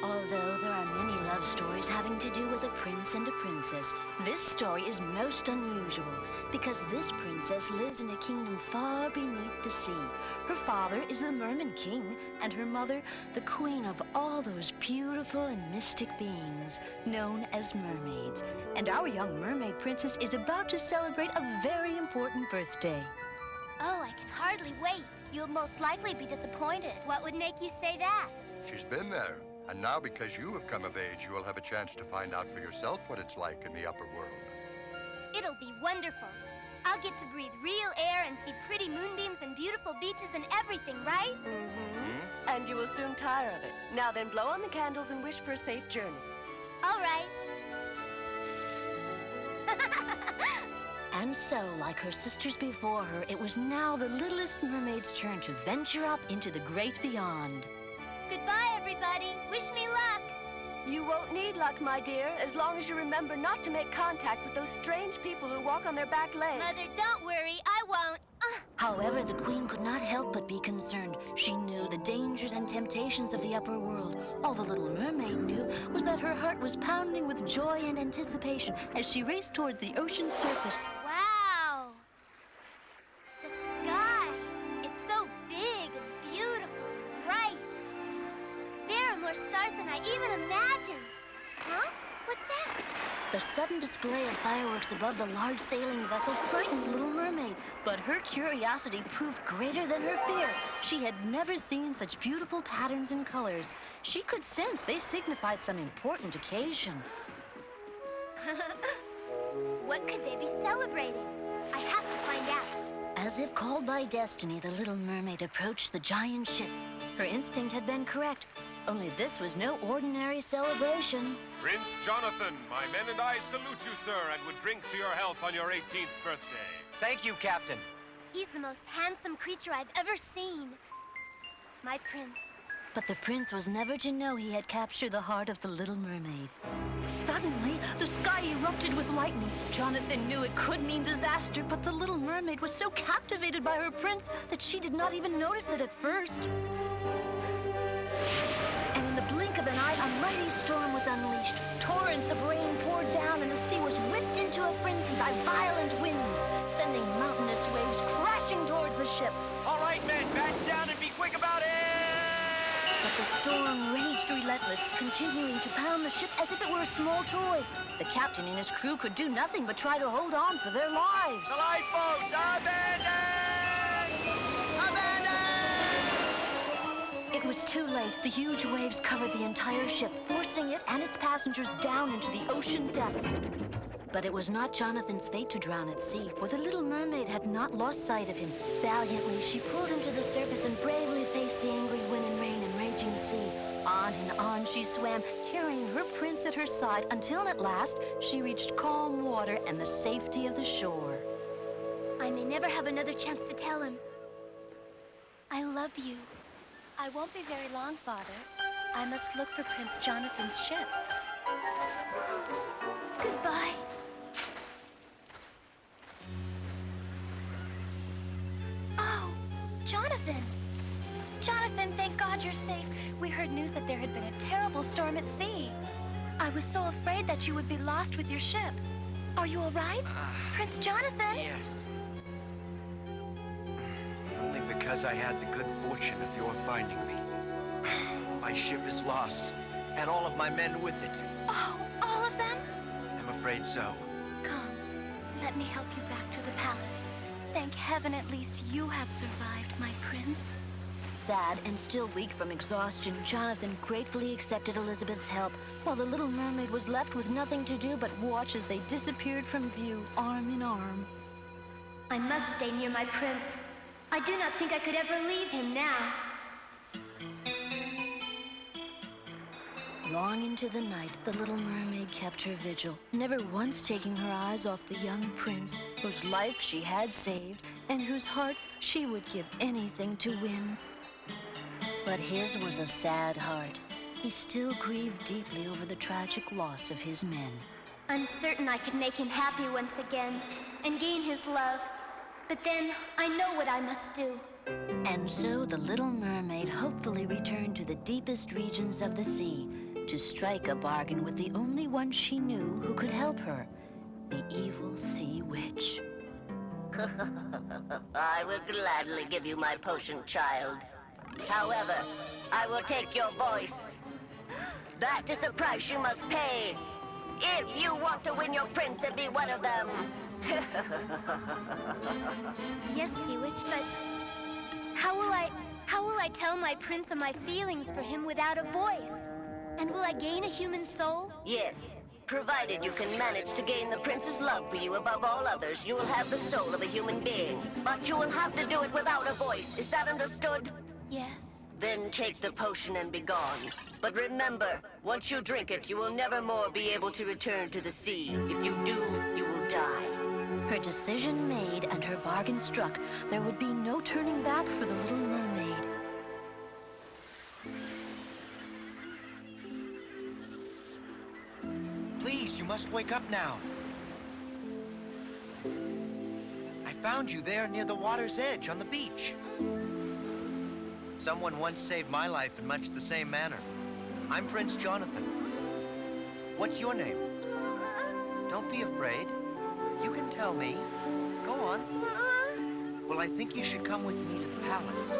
Although there are many love stories having to do with a prince and a princess, this story is most unusual because this princess lived in a kingdom far beneath the sea. Her father is the Merman King, and her mother, the queen of all those beautiful and mystic beings known as mermaids. And our young mermaid princess is about to celebrate a very important birthday. Oh, I can hardly wait. You'll most likely be disappointed. What would make you say that? She's been there. And now, because you have come of age, you will have a chance to find out for yourself what it's like in the upper world. It'll be wonderful. I'll get to breathe real air and see pretty moonbeams and beautiful beaches and everything, right? Mm-hmm. And you will soon tire of it. Now then, blow on the candles and wish for a safe journey. All right. And so, like her sisters before her, it was now the littlest mermaid's turn to venture up into the great beyond. Goodbye, everybody. Wish me luck. You won't need luck, my dear, as long as you remember not to make contact with those strange people who walk on their back legs. Mother, don't worry. I won't. However, the queen could not help but be concerned. She knew the dangers and temptations of the upper world. All the little mermaid knew was that her heart was pounding with joy and anticipation as she raced toward the ocean's surface. Wow. The sky. It's so big and beautiful and bright. There are more stars than I even imagined. Huh? What's that? The sudden display of fireworks above the large sailing vessel frightened the Little Mermaid, but her curiosity proved greater than her fear. She had never seen such beautiful patterns and colors. She could sense they signified some important occasion. What could they be celebrating? I have to find out. As if called by destiny, the Little Mermaid approached the giant ship. Her instinct had been correct. Only this was no ordinary celebration. Prince Jonathan, my men and I salute you, sir, and would drink to your health on your 18th birthday. Thank you, Captain. He's the most handsome creature I've ever seen. My prince. But the prince was never to know he had captured the heart of the Little Mermaid. Suddenly, the sky erupted with lightning. Jonathan knew it could mean disaster, but the Little Mermaid was so captivated by her prince that she did not even notice it at first. And in the blink of an eye, a mighty storm was unleashed. Torrents of rain poured down, and the sea was whipped into a frenzy by violent winds, sending mountainous waves crashing towards the ship. All right, men, back down and be quick about it! But the storm raged relentless, continuing to pound the ship as if it were a small toy. The captain and his crew could do nothing but try to hold on for their lives. The lifeboats, abandon! Abandon! It was too late. The huge waves covered the entire ship, forcing it and its passengers down into the ocean depths. But it was not Jonathan's fate to drown at sea, for the Little Mermaid had not lost sight of him. Valiantly, she pulled him to the surface and bravely faced the angry wind and rain and raging sea. On and on she swam, carrying her prince at her side, until at last she reached calm water and the safety of the shore. I may never have another chance to tell him. I love you. I won't be very long, Father. I must look for Prince Jonathan's ship. Goodbye. Oh, Jonathan! Jonathan, thank God you're safe. We heard news that there had been a terrible storm at sea. I was so afraid that you would be lost with your ship. Are you all right? Prince Jonathan? Yes. Only because I had the good fortune of your finding me. My ship is lost, and all of my men with it. Oh, all of them? I'm afraid so. Come, let me help you back to the palace. Thank heaven at least you have survived, my prince. Sad and still weak from exhaustion, Jonathan gratefully accepted Elizabeth's help, while the Little Mermaid was left with nothing to do but watch as they disappeared from view, arm in arm. I must stay near my prince. I do not think I could ever leave him now. Long into the night, the Little Mermaid kept her vigil, never once taking her eyes off the young prince, whose life she had saved, and whose heart she would give anything to win. But his was a sad heart. He still grieved deeply over the tragic loss of his men. I'm certain I could make him happy once again and gain his love. But then I know what I must do. And so the Little Mermaid hopefully returned to the deepest regions of the sea, to strike a bargain with the only one she knew who could help her, the evil sea witch. I will gladly give you my potion, child. However, I will take your voice. That is a price you must pay if you want to win your prince and be one of them. Yes, Sea Witch, but how will I tell my prince of my feelings for him without a voice? And will I gain a human soul? Yes, provided you can manage to gain the prince's love for you above all others, you will have the soul of a human being. But you will have to do it without a voice. Is that understood? Yes. Then take the potion and be gone. But remember, once you drink it, you will never more be able to return to the sea. If you do, you will die. Her decision made and her bargain struck, there would be no turning back for the Little Mermaid. Please, you must wake up now. I found you there near the water's edge on the beach. Someone once saved my life in much the same manner. I'm Prince Jonathan. What's your name? Don't be afraid. You can tell me. Go on. Well, I think you should come with me to the palace.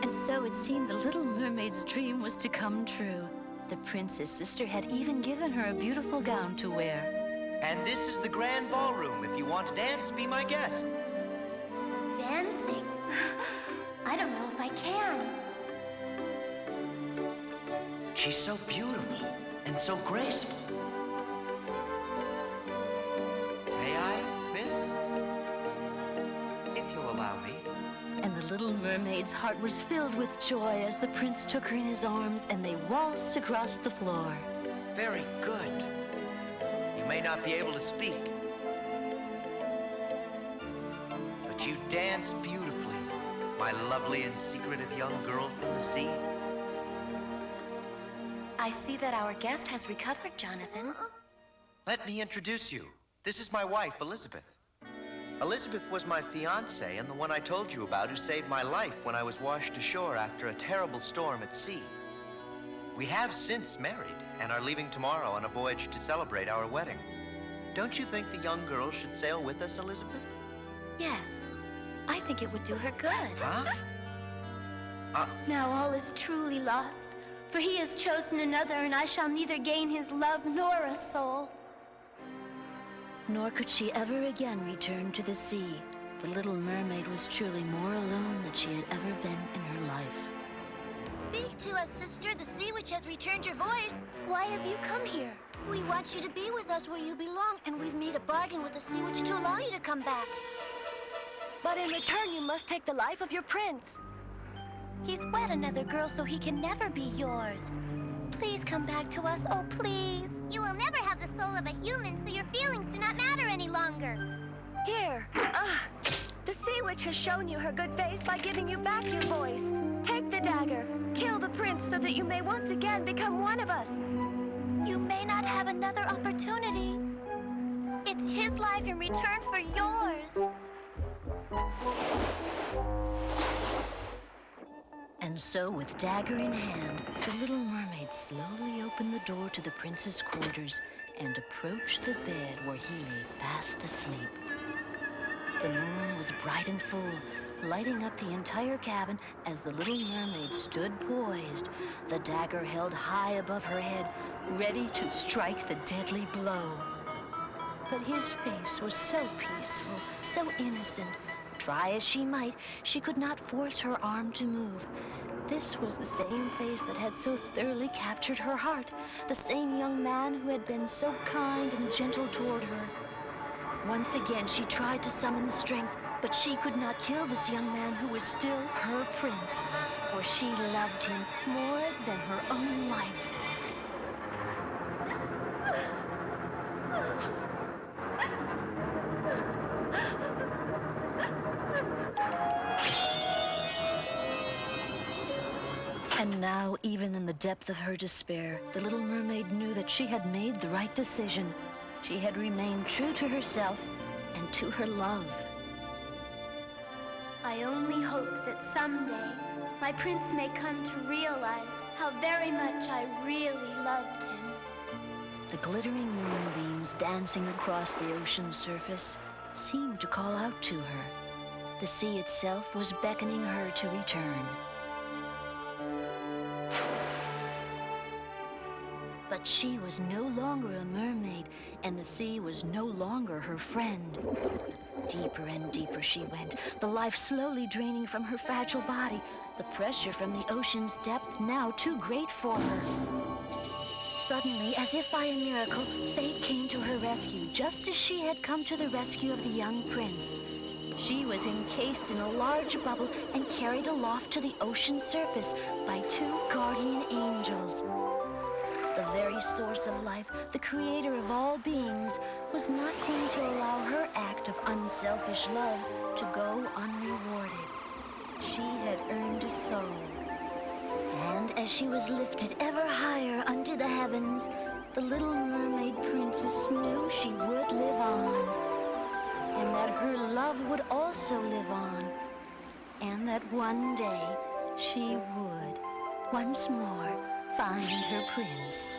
And so it seemed the Little Mermaid's dream was to come true. The prince's sister had even given her a beautiful gown to wear. And this is the grand ballroom. If you want to dance, be my guest. Dancing? I don't know if I can. She's so beautiful and so graceful. May I, miss? If you'll allow me. And the Little Mermaid's heart was filled with joy as the prince took her in his arms and they waltzed across the floor. Very good. You may not be able to speak, but you dance beautifully, my lovely and secretive young girl from the sea. I see that our guest has recovered, Jonathan. Let me introduce you. This is my wife, Elizabeth. Elizabeth was my fiancée and the one I told you about who saved my life when I was washed ashore after a terrible storm at sea. We have since married and are leaving tomorrow on a voyage to celebrate our wedding. Don't you think the young girl should sail with us, Elizabeth? Yes, I think it would do her good. Huh? Now all is truly lost, for he has chosen another, and I shall neither gain his love nor a soul. Nor could she ever again return to the sea. The Little Mermaid was truly more alone than she had ever been in her life. Speak to us, sister. The Sea Witch has returned your voice. Why have you come here? We want you to be with us where you belong, and we've made a bargain with the Sea Witch to allow you to come back. But in return, you must take the life of your prince. He's wed another girl, so he can never be yours. Please come back to us, oh please. You will never have the soul of a human, so your feelings do not matter any longer. Here. The Sea Witch has shown you her good faith by giving you back your voice. Take the dagger. Kill the prince so that you may once again become one of us. You may not have another opportunity. It's his life in return for yours. And so, with dagger in hand, the Little Mermaid slowly opened the door to the prince's quarters and approached the bed where he lay fast asleep. The moon was bright and full, lighting up the entire cabin as the Little Mermaid stood poised, the dagger held high above her head, ready to strike the deadly blow. But his face was so peaceful, so innocent. Try as she might, she could not force her arm to move. This was the same face that had so thoroughly captured her heart, the same young man who had been so kind and gentle toward her. Once again, she tried to summon the strength, but she could not kill this young man who was still her prince, for she loved him more than her own life. And now, even in the depth of her despair, the Little Mermaid knew that she had made the right decision. She had remained true to herself and to her love. I I only hope that someday my prince may come to realize how very much I really loved him. The glittering moonbeams dancing across the ocean's surface seemed to call out to her. The sea itself was beckoning her to return. But she was no longer a mermaid, and the sea was no longer her friend. Deeper and deeper she went, the life slowly draining from her fragile body, the pressure from the ocean's depth now too great for her. Suddenly, as if by a miracle, fate came to her rescue, just as she had come to the rescue of the young prince. She was encased in a large bubble and carried aloft to the ocean's surface by two guardian angels. The very source of life, the creator of all beings, was not going to allow her act of unselfish love to go unrewarded. She had earned a soul. And as she was lifted ever higher unto the heavens, the little mermaid princess knew she would live on, and that her love would also live on, and that one day she would once more find her prince.